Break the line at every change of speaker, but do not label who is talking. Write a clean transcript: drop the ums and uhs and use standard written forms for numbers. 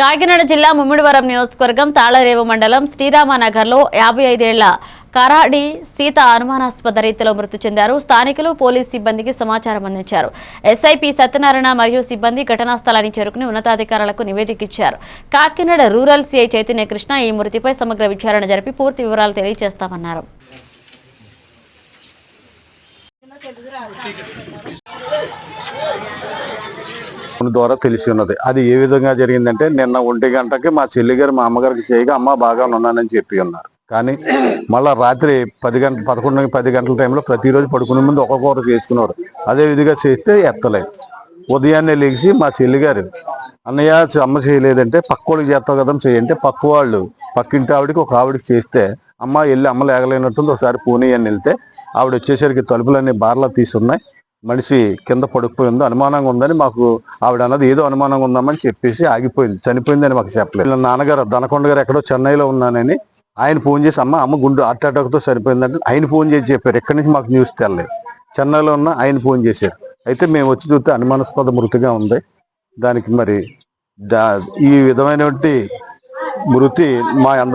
కాకినాడ జిల్లా ముమ్మిడివరం నియోజకవర్గం తాళరేవు మండలం శ్రీరామనగర్లో 55 ఏళ్ల కరాడి సీత అనుమానాస్పద రీతిలో మృతి చెందారు. స్థానికులు పోలీసు సిబ్బందికి సమాచారం అందించారు. ఎస్ఐపి సత్యనారాయణ మరియు సిబ్బంది ఘటనా స్థలానికి చేరుకుని ఉన్నతాధికారులకు నివేదిక ఇచ్చారు. కాకినాడ రూరల్ సిఐ చైతన్య కృష్ణ ఈ మృతిపై సమగ్ర విచారణ జరిపి పూర్తి వివరాలు తెలియజేస్తామన్నారు.
ద్వారా తెలిసి ఉన్నది. అది ఏ విధంగా జరిగిందంటే నిన్న 1 గంటకి మా చెల్లి గారు మా అమ్మగారికి చేయగా అమ్మ బాగా ఉన్నానని చెప్పి ఉన్నారు. కానీ మళ్ళా రాత్రి 10 గంటల టైంలో ప్రతిరోజు పడుకునే ముందు ఒక్కొక్కరు చేసుకున్నారు. అదే విధిగా చేస్తే ఎత్తలేదు. ఉదయాన్నే లేచి మా చెల్లి గారు అన్నయ్య అమ్మ చేయలేదంటే పక్కోళ్ళకి చేస్తావు కదా చేయంటే పక్క వాళ్ళు పక్కింటి ఆవిడకి ఒక ఆవిడకి చేస్తే అమ్మ వెళ్ళి అమ్మ లేగలేనట్టుంది ఒకసారి పూణే అని వెళ్తే ఆవిడ వచ్చేసరికి తలుపులన్నీ బార్లా తీసున్నాయి. మనిషి కింద పడుకుపోయిందో అనుమానంగా ఉందని మాకు ఆవిడ అన్నది ఏదో అనుమానంగా ఉందామని చెప్పేసి ఆగిపోయింది. చనిపోయిందని మాకు చెప్పలేదు. నాన్నగారు దనకొండ గారు ఎక్కడో చెన్నైలో ఉన్నానని ఆయన ఫోన్ చేసి అమ్మ గుండు హార్ట్ అటాక్తో సరిపోయిందంటే ఆయన ఫోన్ చేసి చెప్పారు. ఎక్కడి నుంచి మాకు న్యూస్ తెలలేదు. చెన్నైలో ఉన్న ఆయన ఫోన్ చేశారు. అయితే మేము వచ్చి చూస్తే అనుమానాస్పద మృతిగా ఉంది. దానికి మరి ఈ విధమైనటువంటి మృతి మా అందరి